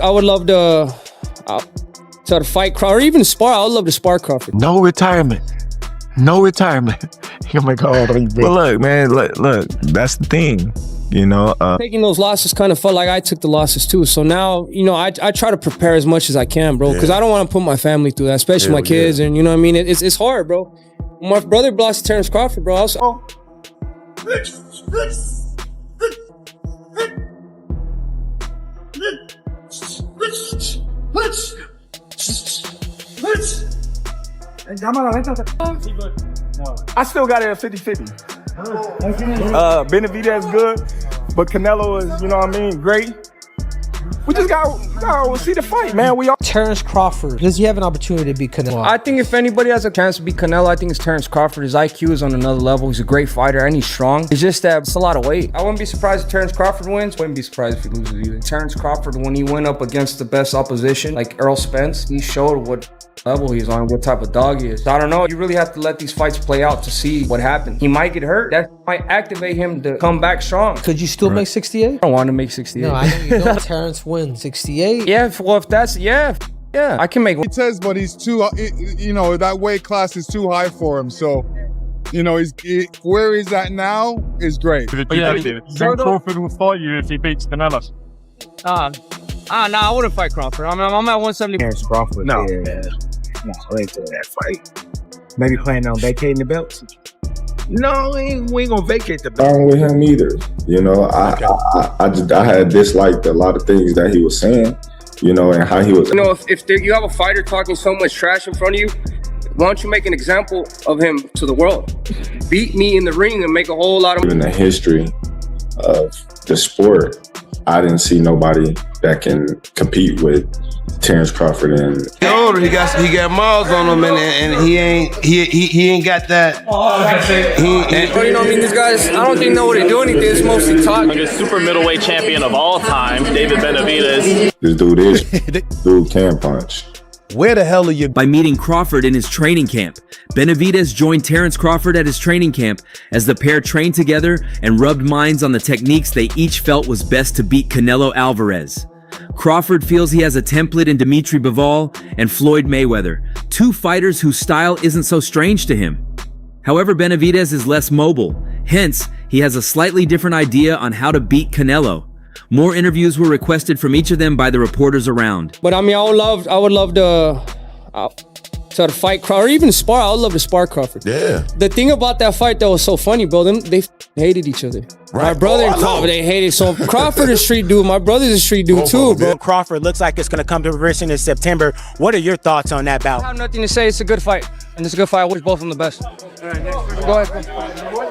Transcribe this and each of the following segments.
I would love to fight Crawford, or even spar. I would love to spar Crawford. No retirement. No retirement. Oh my God. Well, look, man, look, that's the thing. You know, taking those losses kind of felt like I took the losses too. So now, you know, I try to prepare as much as I can, bro, because I don't want to put my family through that, especially my kids. And you know what I mean? It's hard, bro. My brother lost to Terence Crawford, bro. I still got it at 50-50. Benavidez good, but Canelo is, you know what I mean, great. We just gotta see the fight, man. Terence Crawford, does he have an opportunity to beat Canelo? I think if anybody has a chance to beat Canelo, I think it's Terence Crawford. His IQ is on another level. He's a great fighter and he's strong. It's just that it's a lot of weight. I wouldn't be surprised if Terence Crawford wins. Wouldn't be surprised if he loses either. Terence Crawford, when he went up against the best opposition, like Errol Spence, he showed what level he's on, what type of dog he is. So I don't know. You really have to let these fights play out to see what happens. He might get hurt. That might activate him to come back strong. Could you still make 68? I don't want to make 68. No, I know you don't. Terence wins 68. Yeah, well, if that's, yeah, I can make one. He says, but he's too, you know, that weight class is too high for him. So, you know, where he's at now is great. Terence Crawford will fight you if he beats Canelo. Nah, I wouldn't fight Crawford. I'm at 170. Terence Crawford. No. No, I ain't doing that fight. Maybe planning on vacating the belts. No, we ain't gonna vacate the belt. With him either. You know, I had disliked a lot of things that he was saying. You know, and how he was. You know, if you have a fighter talking so much trash in front of you, why don't you make an example of him to the world? Beat me in the ring and make a whole lot of. In the history of the sport, I didn't see nobody that can compete with Terence Crawford. And he older, he got miles on him, and he ain't got that. You know, I mean, these guys, I don't think know what they do anything. It's mostly talk. Like a super middleweight champion of all time, David Benavidez. This dude can punch. Where the hell are you? By meeting Crawford in his training camp, Benavidez joined Terence Crawford at his training camp as the pair trained together and rubbed minds on the techniques they each felt was best to beat Canelo Alvarez. Crawford feels he has a template in Dimitri Bivol and Floyd Mayweather, two fighters whose style isn't so strange to him. However, Benavidez is less mobile, hence, he has a slightly different idea on how to beat Canelo. More interviews were requested from each of them by the reporters around. But I mean, I would love to fight Crawford, or even spar. I would love to spar Crawford. Yeah. The thing about that fight that was so funny, bro, they hated each other. Right. My brother and Crawford, they hated. So Crawford is a street dude. My brother's a street dude too, bro. Crawford looks like it's gonna come to fruition in September. What are your thoughts on that bout? I have nothing to say. It's a good fight, and it's a good fight. I wish both of them the best. All right, go ahead.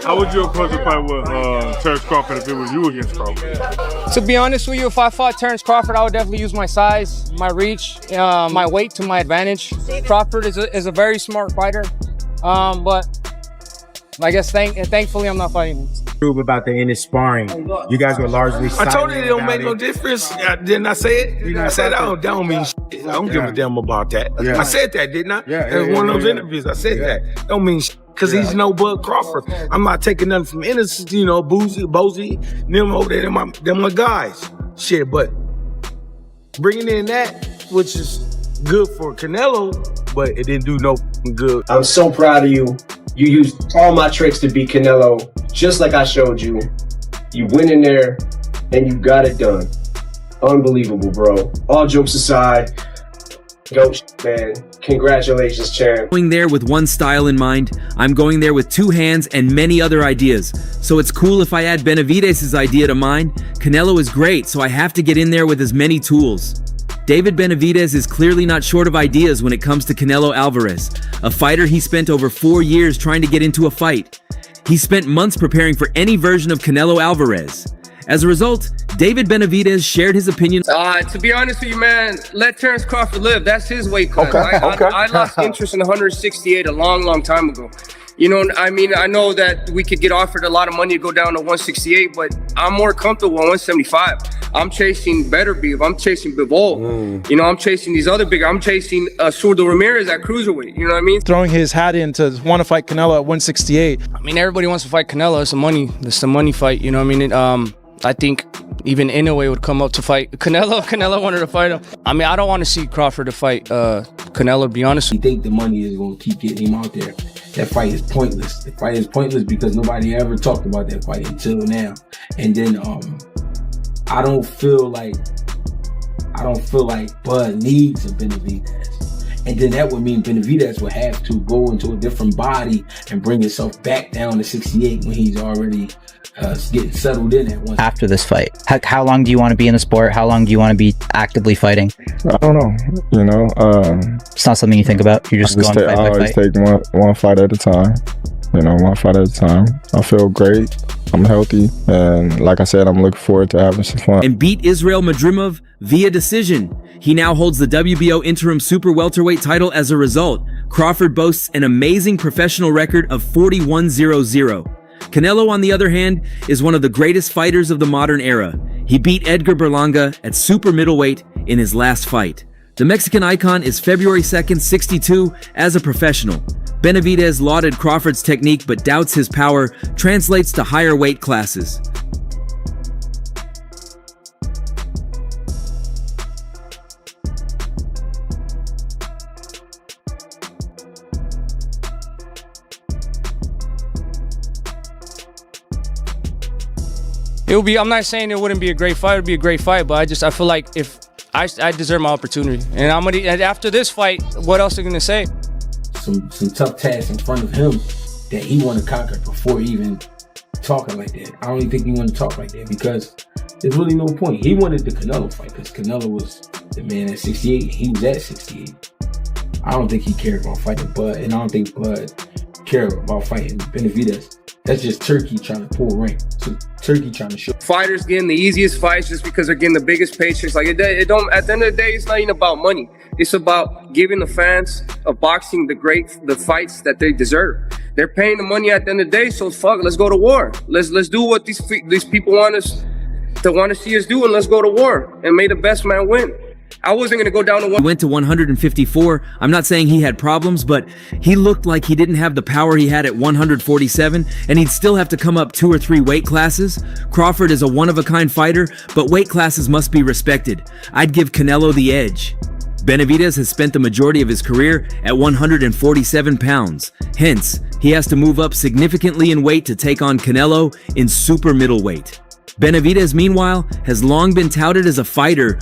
How would you approach a fight with Terence Crawford if it was you against Crawford? To be honest with you, if I fought Terence Crawford, I would definitely use my size, my reach, my weight to my advantage. Crawford is a very smart fighter, but I guess thankfully I'm not fighting him. Prove about the end of sparring. You guys were largely. I told you it don't make no difference. Didn't I say it? I said that don't mean shit. I don't give a damn about that. Yeah. I said that, didn't I? Yeah. It was one of those interviews. I said that. Don't mean shit. Because he's no Bud Crawford. I'm not taking nothing from innocent, you know, Boozy, them over there, them my guys. Shit, but bringing in that, which is good for Canelo, but it didn't do no good. I'm so proud of you. You used all my tricks to beat Canelo, just like I showed you. You went in there and you got it done. Unbelievable, bro. All jokes aside, go, man. Congratulations, champ. Going there with one style in mind, I'm going there with two hands and many other ideas. So it's cool if I add Benavidez' idea to mine. Canelo is great, so I have to get in there with as many tools. David Benavidez is clearly not short of ideas when it comes to Canelo Alvarez, a fighter he spent over 4 years trying to get into a fight. He spent months preparing for any version of Canelo Alvarez. As a result, David Benavidez shared his opinion. To be honest with you, man, let Terence Crawford live. That's his weight class. I lost interest in 168 a long time ago. You know, I mean, I know that we could get offered a lot of money to go down to 168, but I'm more comfortable at 175. I'm chasing better beef. I'm chasing Bivol. You know, I'm chasing these other big. I'm chasing Zurdo Ramirez at cruiserweight. You know what I mean? Throwing his hat in to want to fight Canelo at 168. I mean, everybody wants to fight Canelo. It's a money fight. You know what I mean? I think even Inoue would come up to fight Canelo. Canelo wanted to fight him. I mean, I don't want to see Crawford to fight Canelo, to be honest. You think the money is going to keep getting him out there. That fight is pointless. The fight is pointless because nobody ever talked about that fight until now. And then I don't feel like Bud needs a Benavidez. And then that would mean Benavidez would have to go into a different body and bring himself back down to 68 when he's already getting settled in at one. After this fight, how long do you want to be in the sport? How long do you want to be actively fighting? I don't know. You know, it's not something you think about. You're just going fight by fight. I always take one fight at a time. You know, one fight at a time. I feel great. I'm healthy, and like I said, I'm looking forward to having some fun. And beat Israel Madrimov via decision. He now holds the WBO interim super welterweight title as a result. Crawford boasts an amazing professional record of 41-0-0. Canelo, on the other hand, is one of the greatest fighters of the modern era. He beat Edgar Berlanga at super middleweight in his last fight. The Mexican icon is February 2nd, 62 as a professional. Benavidez lauded Crawford's technique but doubts his power translates to higher weight classes. It would be. I'm not saying it wouldn't be a great fight. It'd be a great fight, but I feel like if I deserve my opportunity, and and after this fight, what else are you gonna say? Some tough tasks in front of him that he want to conquer before even talking like that. I don't even think he want to talk like that because there's really no point. He wanted the Canelo fight because Canelo was the man at 68. He was at 68. I don't think he cared about fighting Bud, and I don't think Bud cared about fighting Benavidez. That's just Turkey trying to pull rank. So Turkey trying to show. Fighters getting the easiest fights just because they're getting the biggest paychecks. Like it don't. At the end of the day, it's not even about money. It's about giving the fans of boxing the fights that they deserve. They're paying the money at the end of the day, so fuck. Let's go to war. Let's do what these people want to see us do, and let's go to war and may the best man win. I wasn't going to go down to one. He went to 154. I'm not saying he had problems, but he looked like he didn't have the power he had at 147, and he'd still have to come up 2 or 3 weight classes. Crawford is a one-of-a-kind fighter, but weight classes must be respected. I'd give Canelo the edge. Benavidez has spent the majority of his career at 147 pounds. Hence, he has to move up significantly in weight to take on Canelo in super middleweight. Benavidez, meanwhile, has long been touted as a fighter.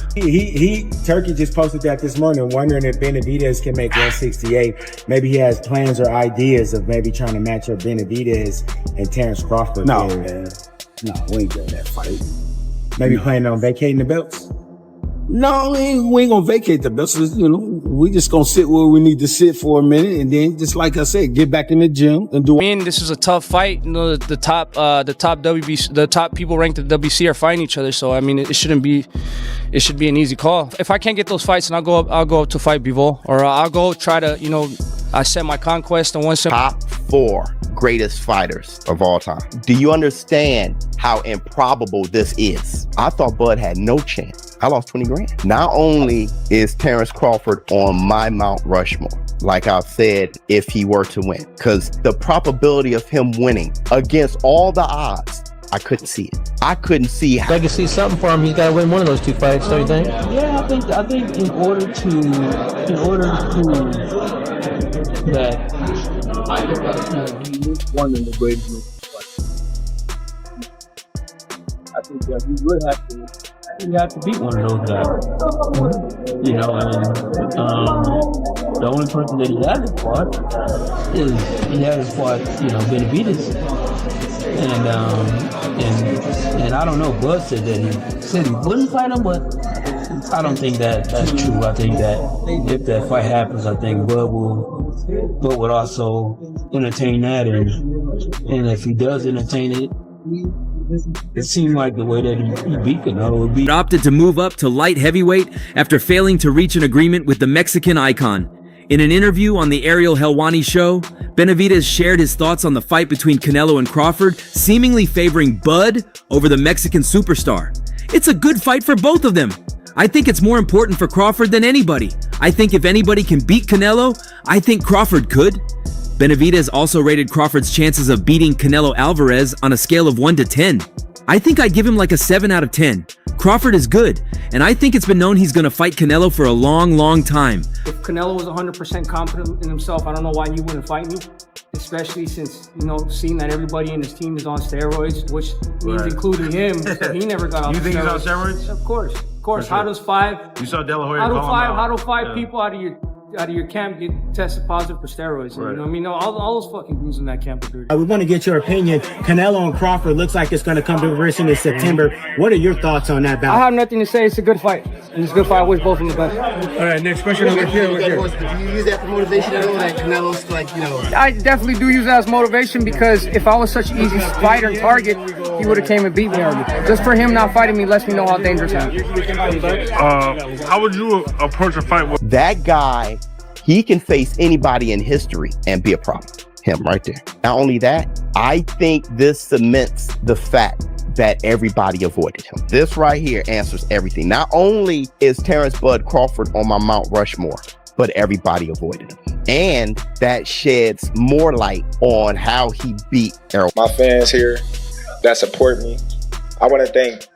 Turkey just posted that this morning, wondering if Benavidez can make 168. Maybe he has plans or ideas of maybe trying to match up Benavidez and Terence Crawford. No, we ain't doing that fight. Maybe planning on vacating the belts. No, we ain't gonna vacate the belts. You know, we just gonna sit where we need to sit for a minute, and then, just like I said, get back in the gym and do. I mean, this is a tough fight. You know, the top WBC, the top people ranked at WBC are fighting each other. So I mean, it should be an easy call. If I can't get those fights, then I'll go up to fight Bivol, or I'll go try to, you know, I set my conquest on one. Top 4 greatest fighters of all time. Do you understand how improbable this is? I thought Bud had no chance. I lost 20 grand. Not only is Terence Crawford on my Mount Rushmore, like I said, if he were to win, because the probability of him winning against all the odds, I couldn't see it. I couldn't see how. I can see something for him. He's got to win one of those 2 fights, don't you think? Yeah, I think in order to that he was one of the greatest. I think that he would have to beat one of those guys. You know, and the only person that he hasn't fought is Benavidez. And I don't know, Bud said that he wouldn't fight him, but I don't think that's true. I think that if that fight happens, I think Bud would also entertain that, and if he does entertain it, it seemed like the way that he beat Canelo would be. Opted to move up to light heavyweight after failing to reach an agreement with the Mexican icon. In an interview on the Ariel Helwani show, Benavidez shared his thoughts on the fight between Canelo and Crawford, seemingly favoring Bud over the Mexican superstar. It's a good fight for both of them. I think it's more important for Crawford than anybody. I think if anybody can beat Canelo, I think Crawford could. Benavidez also rated Crawford's chances of beating Canelo Alvarez on a scale of 1 to 10. I think I'd give him like a 7 out of 10. Crawford is good, and I think it's been known he's gonna fight Canelo for a long, long time. If Canelo was 100% confident in himself, I don't know why he wouldn't fight me. Especially since, you know, seeing that everybody in his team is on steroids, which means including him, so he never got off You think steroids. he's on steroids? Of course. For sure. How does five? You saw De La Hoya How do call him five? out. How do five Yeah. people out of your camp get tested positive for steroids? Right. You know what I mean? All those fucking dudes in that camp are dirty. We want to get your opinion. Canelo and Crawford looks like it's going to come to fruition in September. What are your thoughts on that I bout? have nothing to say. It's a good fight. And it's a good fight. I wish both of them the best. All right, next question over here. Do you use that for motivation at all? That Canelo's like, you know. I definitely do use that as motivation because if I was such an easy fighter and target, he would have came and beat me already. Just for him not fighting me lets me know how dangerous I am. How would you approach a fight with That guy, he can face anybody in history and be a problem. Him right there. Not only that, I think this cements the fact that everybody avoided him. This right here answers everything. Not only is Terence Bud Crawford on my Mount Rushmore, but everybody avoided him. And that sheds more light on how he beat Errol. My fans here that support me, I want to thank.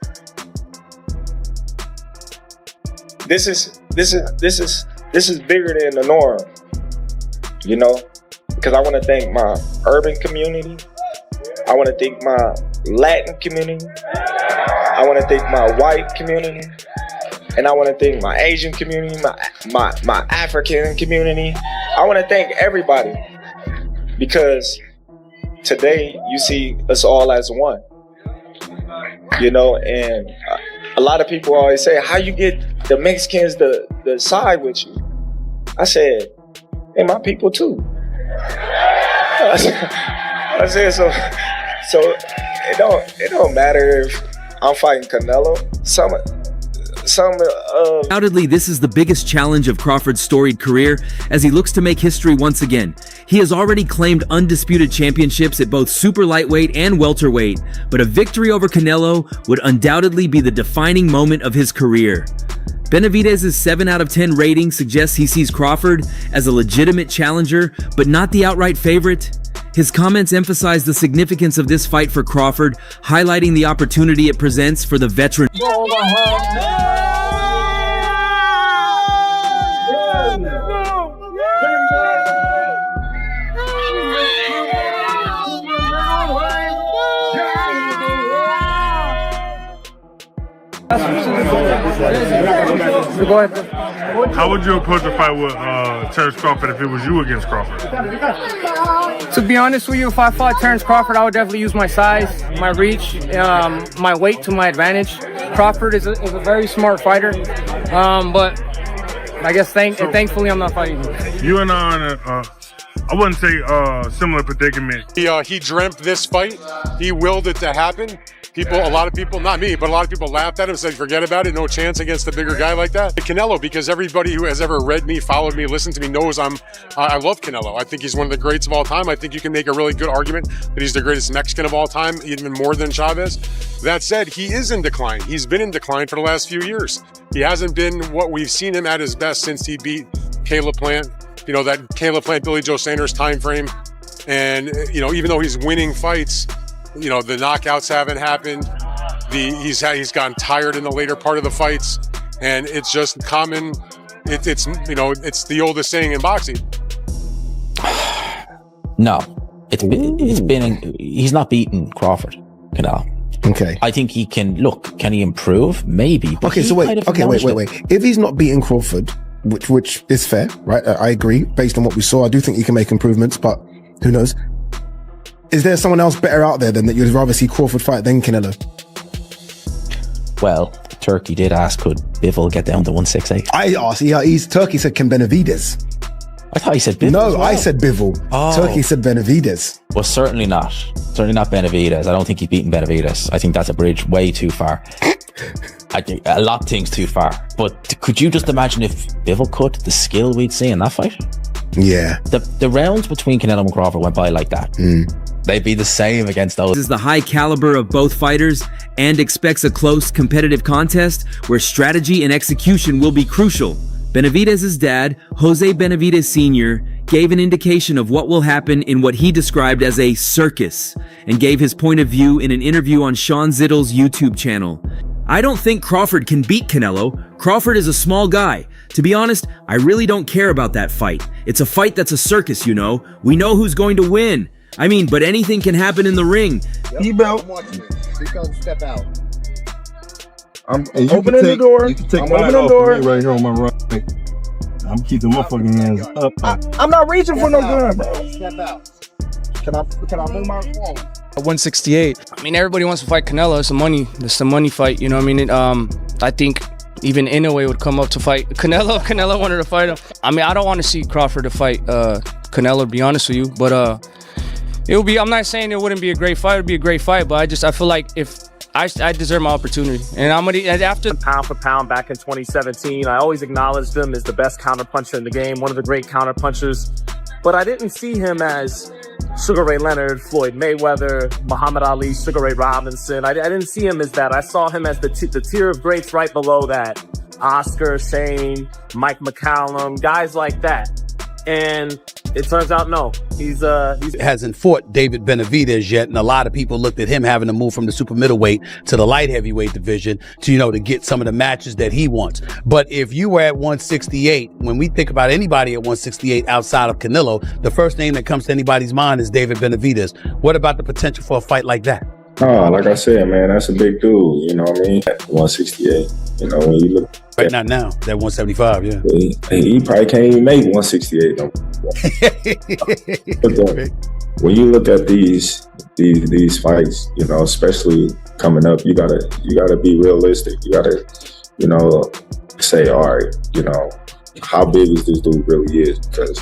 This is bigger than the norm, you know, because I want to thank my urban community. I want to thank my Latin community. I want to thank my white community. And I want to thank my Asian community, my African community. I want to thank everybody because today you see us all as one, you know, and a lot of people always say, how you get the Mexicans to side with you? I said, hey, my people too. I said, so it don't matter if I'm fighting Canelo. Undoubtedly, this is the biggest challenge of Crawford's storied career as he looks to make history once again. He has already claimed undisputed championships at both super lightweight and welterweight, but a victory over Canelo would undoubtedly be the defining moment of his career. Benavidez's 7 out of 10 rating suggests he sees Crawford as a legitimate challenger, but not the outright favorite. His comments emphasize the significance of this fight for Crawford, highlighting the opportunity it presents for the veteran. Go ahead. How would you approach a fight with Terence Crawford if it was you against Crawford? To be honest with you, if I fought Terence Crawford, I would definitely use my size, my reach, my weight to my advantage. Crawford is a very smart fighter, but I guess thankfully I'm not fighting him. You and I are in a, I wouldn't say similar predicament. He dreamt this fight. He willed it to happen. A lot of people, not me, but a lot of people laughed at him, said, forget about it, no chance against a bigger guy like that. Canelo, because everybody who has ever read me, followed me, listened to me knows I love Canelo. I think he's one of the greats of all time. I think you can make a really good argument that he's the greatest Mexican of all time, even more than Chavez. That said, he is in decline. He's been in decline for the last few years. He hasn't been what we've seen him at his best since he beat Caleb Plant. You know, that Caleb Plant, Billy Joe Sanders time frame. And, you know, even though he's winning fights, you know, the knockouts haven't happened. He's gotten tired in the later part of the fights, and it's just common. It's you know, it's the oldest saying in boxing. No, he's not beaten Crawford. Canelo. Okay. I think he can he improve? Maybe. Okay, so wait. If he's not beating Crawford, which is fair, right? I agree. Based on what we saw, I do think he can make improvements, but who knows? Is there someone else better out there than that you'd rather see Crawford fight than Canelo? Well, Turkey did ask, could Bivol get down to 168? I asked, Turkey said, can Benavidez? I thought he said Bivol. No, I said Bivol. Oh. Turkey said Benavidez. Well, certainly not. Certainly not Benavidez. I don't think he's beaten Benavidez. I think that's a bridge way too far. I think a lot of things too far. But could you just imagine if Bivol could, the skill we'd see in that fight? Yeah. The rounds between Canelo and Crawford went by like that. They'd be the same against those. This is the high caliber of both fighters and expects a close, competitive contest where strategy and execution will be crucial. Benavidez's dad, Jose Benavidez Sr., gave an indication of what will happen in what he described as a circus, and gave his point of view in an interview on Sean Zittle's YouTube channel. I don't think Crawford can beat Canelo. Crawford is a small guy. To be honest, I really don't care about that fight. It's a fight that's a circus, you know. We know who's going to win. I mean, but anything can happen in the ring. E-belt. Step out. I'm opening the door. You can take mine off door. me right here on my right. I'm keeping my fucking hands up. I'm not reaching for no gun, bro. Step out. Can I move my phone? 168. I mean, everybody wants to fight Canelo. It's the money fight. You know what I mean? I think even Inoue would come up to fight Canelo. Canelo wanted to fight him. I mean, I don't want to see Crawford to fight Canelo, to be honest with you. But it will be. I'm not saying it wouldn't be a great fight. It would be a great fight. But I feel like if I deserve my opportunity, and I'm gonna after pound for pound back in 2017. I always acknowledged him as the best counterpuncher in the game, one of the great counterpunchers. But I didn't see him as Sugar Ray Leonard, Floyd Mayweather, Muhammad Ali, Sugar Ray Robinson. I didn't see him as that. I saw him as the tier of greats right below that. Oscar, Shane, Mike McCallum, guys like that. And it turns out, no, he's hasn't fought David Benavidez yet, and a lot of people looked at him having to move from the super middleweight to the light heavyweight division to get some of the matches that he wants. But if you were at 168, when we think about anybody at 168 outside of Canelo, the first name that comes to anybody's mind is David Benavidez. What about the potential for a fight like that? Oh, like I said, man, that's a big dude. You know what I mean? At 168. When you look right now, that 175, yeah. He probably can't even make 168. When you look at these fights, especially coming up, you gotta be realistic. You gotta, say, all right, how big is this dude really is? Because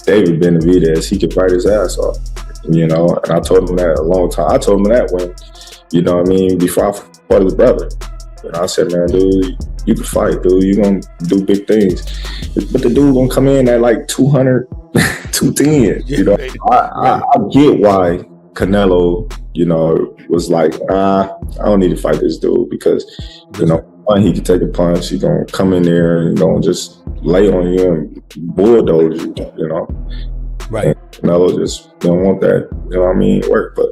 David Benavidez, he could fight his ass off. And I told him that a long time. I told him that when, before I fought his brother. I said, man, dude, you can fight, dude. You're going to do big things. But the dude going to come in at like 200, 210. I get why Canelo, was like, I don't need to fight this dude because, one, he can take a punch. He's going to come in there and going to just lay on you and bulldoze you, Right. And Canelo just don't want that, work. But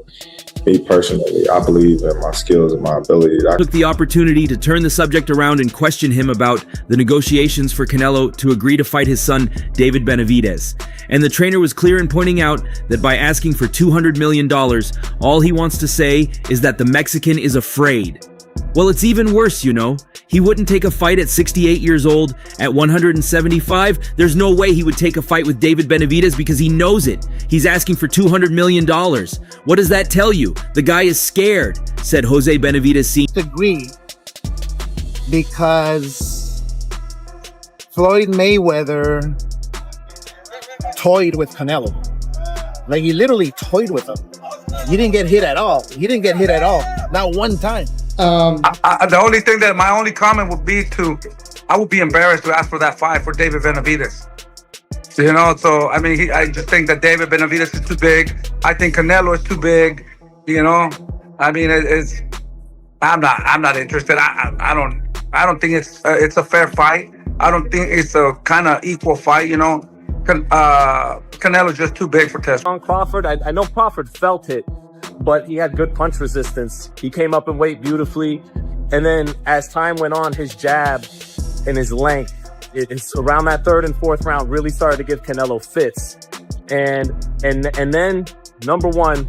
me personally, I believe in my skills and my abilities. I took the opportunity to turn the subject around and question him about the negotiations for Canelo to agree to fight his son, David Benavidez. And the trainer was clear in pointing out that by asking for $200 million, all he wants to say is that the Mexican is afraid. Well, it's even worse, He wouldn't take a fight at 68 years old. At 175, there's no way he would take a fight with David Benavidez because he knows it. He's asking for $200 million. What does that tell you? The guy is scared, said Jose Benavidez Sr. Agree, because Floyd Mayweather toyed with Canelo. Like, he literally toyed with him. He didn't get hit at all. Not one time. The only thing my only comment would be I would be embarrassed to ask for that fight for David Benavidez. So I just think that David Benavidez is too big. I think Canelo is too big. I'm not interested. I don't think it's a fair fight. I don't think it's a kind of equal fight. Canelo's just too big for test. On Crawford, I know Crawford felt it, but he had good punch resistance. He came up in weight beautifully. And then as time went on, his jab and his length, it's around that third and fourth round, really started to give Canelo fits. And then, number one,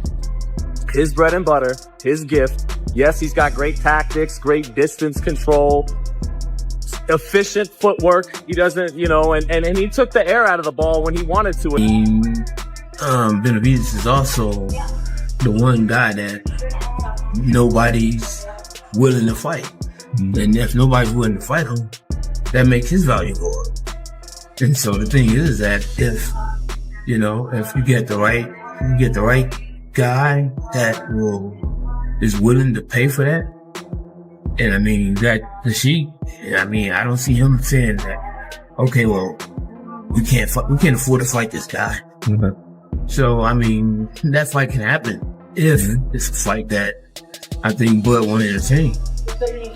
his bread and butter, his gift. Yes, he's got great tactics, great distance control, efficient footwork. He doesn't, and he took the air out of the ball when he wanted to. Benavidez is also the one guy that nobody's willing to fight. And if nobody's willing to fight him, that makes his value go up. And so the thing is that if you get the right guy that is willing to pay for that, and I don't see him saying that, okay, well, we can't afford to fight this guy. Mm-hmm. So, that fight can happen if it's a fight that I think Bud won't entertain.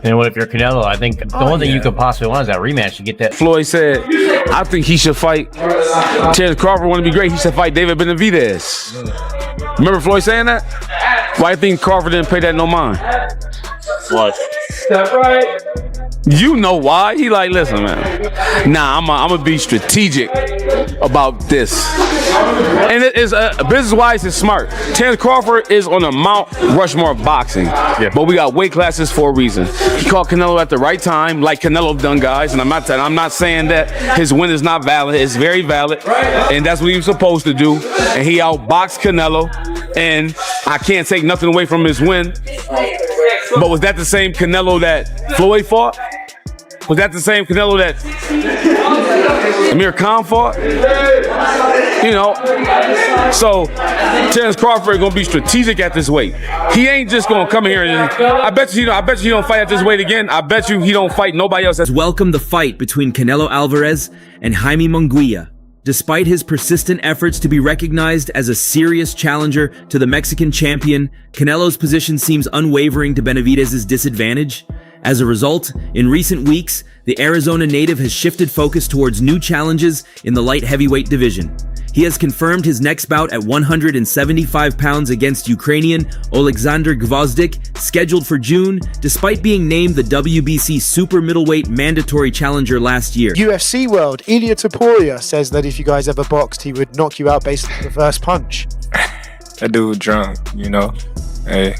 And what if you're Canelo? I think the only thing you could possibly want is that rematch to get that. Floyd said, I think he should fight. Terence Crawford want to be great. He should fight David Benavidez. Remember Floyd saying that? Why do you think Crawford didn't pay that no mind? What? That's right. You know why? He like, listen, man. Nah, I'm gonna be strategic about this. And it is business-wise, it's smart. Terence Crawford is on the Mount Rushmore of boxing, but we got weight classes for a reason. He called Canelo at the right time, like Canelo done, guys. And I'm not saying that his win is not valid. It's very valid, and that's what he was supposed to do. And he outboxed Canelo, and I can't take nothing away from his win. But was that the same Canelo that Floyd fought? Was that the same Canelo that Amir Khan fought? You know, so Terence Crawford gonna be strategic at this weight. He ain't just gonna come here and I bet you he don't fight at this weight again. I bet you he don't fight nobody else. Welcome the fight between Canelo Alvarez and Jaime Munguia. Despite his persistent efforts to be recognized as a serious challenger to the Mexican champion, Canelo's position seems unwavering to Benavidez's disadvantage. As a result, in recent weeks, the Arizona native has shifted focus towards new challenges in the light heavyweight division. He has confirmed his next bout at 175 pounds against Ukrainian Oleksandr Gvozdyk, scheduled for June, despite being named the WBC super middleweight mandatory challenger last year. UFC world, Ilia Topuria says that if you guys ever boxed, he would knock you out based on the first punch. That dude drunk, you know. Hey,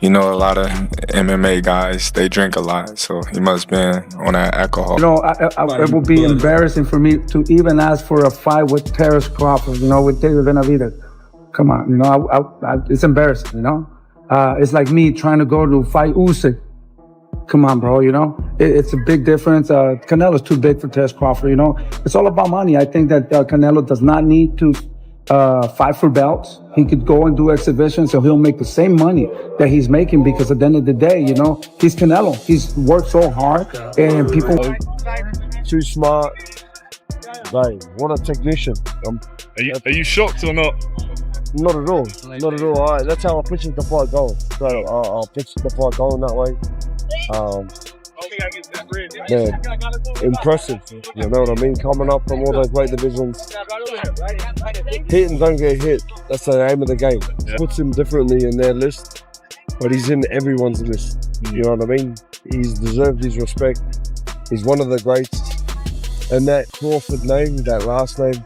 you know, a lot of MMA guys, they drink a lot, so he must been on that alcohol. You know, it would be embarrassing for me to even ask for a fight with Terence Crawford, you know, with David Benavidez. Come on, you know, it's embarrassing, you know? It's like me trying to go to fight Usyk. Come on, bro, you know? It's a big difference. Canelo's too big for Terence Crawford, you know? It's all about money. I think that Canelo does not need to fight for belts. He could go and do exhibitions, so he'll make the same money that he's making, because at the end of the day, you know, he's Canelo. He's worked so hard, and people... Too smart. Like, what a technician. Are you shocked or not? Not at all. Not at all. That's how I pictured the fight going. So I'll picture the fight going that way. Man, impressive, you know what I mean? Coming up from all those weight divisions, hit and don't get hit. That's the aim of the game. Puts him differently in their list, but he's in everyone's list. You know what I mean? He's deserved his respect. He's one of the greats. And that Crawford name, that last name,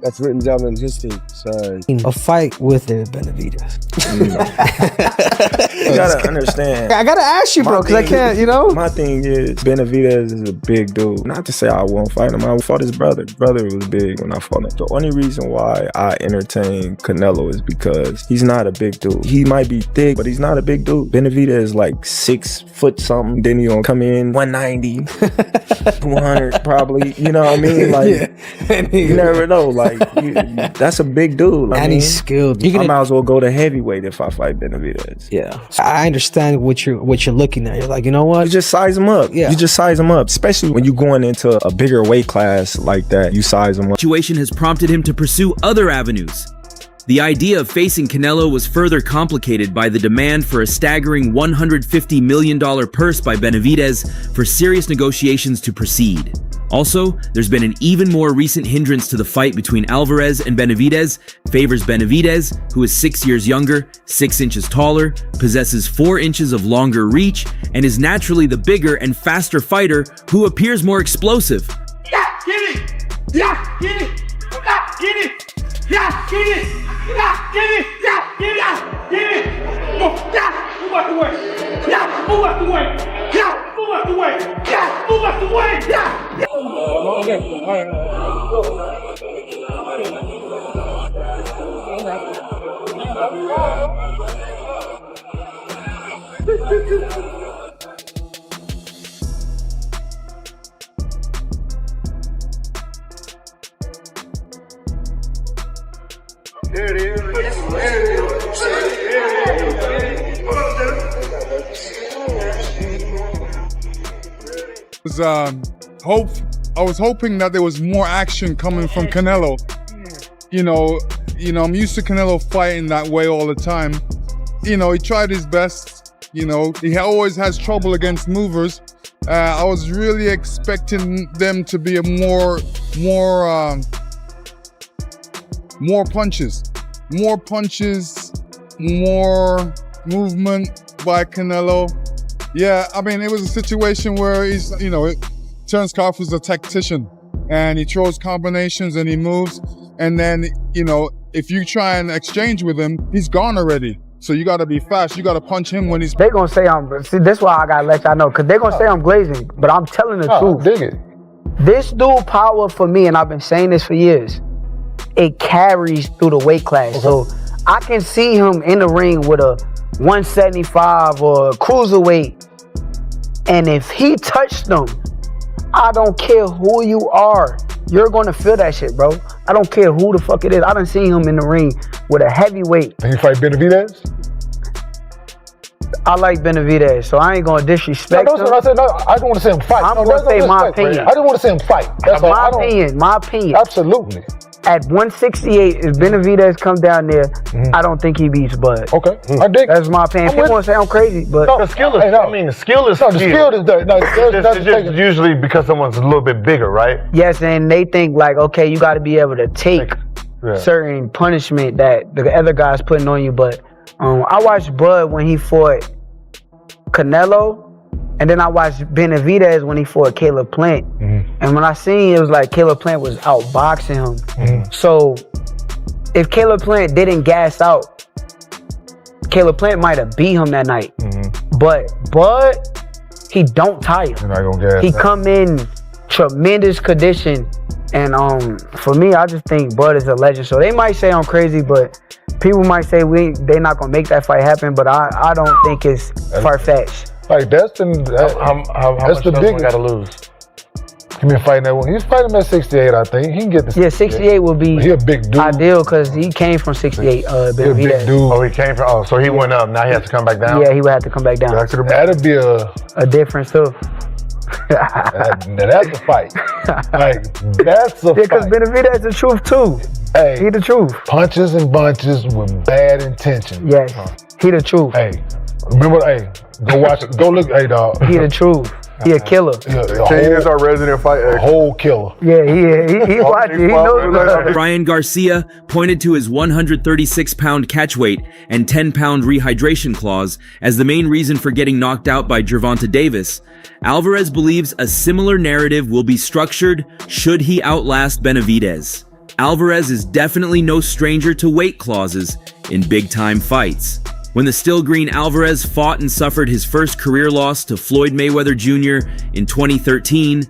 that's written down in history. So a fight with Benavidez. You gotta understand. I gotta ask you, bro, because I can't, you know? My thing is, Benavidez is a big dude. Not to say I won't fight him. I fought his brother. His brother was big when I fought him. The only reason why I entertain Canelo is because he's not a big dude. He might be thick, but he's not a big dude. Benavidez is like 6 foot something. Then he gonna come in 190, 200 probably. You know what I mean? Like, you never know. Like, that's a big dude. And he's skilled. I might as well go to heavyweight if I fight Benavidez. Yeah, I understand what you're looking at. You're like, you know what? You just size him up. Yeah, you just size him up. Especially when you're going into a bigger weight class like that, you size him up. The situation has prompted him to pursue other avenues. The idea of facing Canelo was further complicated by the demand for a staggering $150 million purse by Benavidez for serious negotiations to proceed. Also, there's been an even more recent hindrance to the fight between Alvarez and Benavidez. Favors Benavidez, who is 6 years younger, 6 inches taller, possesses 4 inches of longer reach, and is naturally the bigger and faster fighter who appears more explosive. Yeah, get it! Yeah, get it! Yeah, get it! Yeah, get it! Yeah, get it! Yeah, get it! Yeah, get it! Yeah, move out the way! Yeah, move out the way! Yeah, move out the way! Yeah, move out the way! Yeah! Okay, all right. I was hoping that there was more action coming from Canelo. You know, I'm used to Canelo fighting that way all the time. You know, he tried his best. You know, he always has trouble against movers. I was really expecting them to be more punches, more movement by Canelo. Yeah, I mean, it was a situation where he's, you know, Terence Crawford's a tactician, and he throws combinations and he moves, and then, you know, if you try and exchange with him, he's gone already. So you gotta be fast. You gotta punch him when he's. They gonna say see, this is why I gotta let y'all know, cause they gonna say I'm glazing, but I'm telling the truth. Dig it. This dude power for me, and I've been saying this for years, it carries through the weight class. Okay. So I can see him in the ring with a 175 or a cruiserweight, and if he touched them, I don't care who you are, you're gonna feel that shit, bro. I don't care who the fuck it is. I done seen him in the ring with a heavyweight. Did he fight Benavidez? I like Benavidez, so I ain't gonna disrespect him. I said. No, I don't want to say him fight. I'm gonna say my opinion. I don't want to say him fight. That's my opinion. Absolutely. At 168, if Benavidez comes down there, I don't think he beats Bud. Okay, I dig. That's my opinion. People want to say I'm crazy, but the skill is. I mean, the skill is. No, the skill is there. No, it's just usually because someone's a little bit bigger, right? Yes, and they think like, okay, you got to be able to take certain punishment that the other guy's putting on you. But I watched Bud when he fought Canelo. And then I watched Benavidez when he fought Caleb Plant. And when I seen it was like Caleb Plant was outboxing him. So if Caleb Plant didn't gas out, Caleb Plant might have beat him that night. But Bud, he don't tire. You're not gonna gas. He come in tremendous condition. And for me, I just think Bud is a legend. So they might say I'm crazy, but people might say they're not gonna make that fight happen. But I don't think it's far-fetched. Like that's the big got to lose. He been fighting that one. He's fighting him at 68, I think. He can get the 68 will be he a big dude. Ideal because he came from 68. He a big dude. Oh, he came from. Oh, so he went up. Now he has to come back down. Yeah, he would have to come back down. That'd be a difference too. That's a fight. Like that's a fight. Because Benavidez the truth too. Hey, he the truth. Punches and bunches with bad intentions. Yes, he the truth. Hey, remember? Hey, go watch it. Go look. Hey, dog. He the truth. He a killer. He is our resident fighter. A whole killer. Yeah, he watching. He knows. Brian Garcia pointed to his 136-pound catch weight and 10-pound rehydration clause as the main reason for getting knocked out by Gervonta Davis. Alvarez believes a similar narrative will be structured should he outlast Benavidez. Alvarez is definitely no stranger to weight clauses in big-time fights. When the still green Alvarez fought and suffered his first career loss to Floyd Mayweather Jr. in 2013,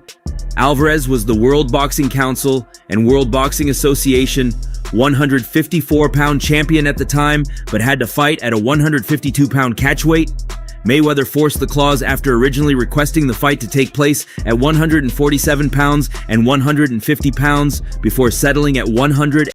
Alvarez was the World Boxing Council and World Boxing Association 154-pound champion at the time, but had to fight at a 152-pound catchweight. Mayweather forced the clause after originally requesting the fight to take place at 147 pounds and 150 pounds before settling at 100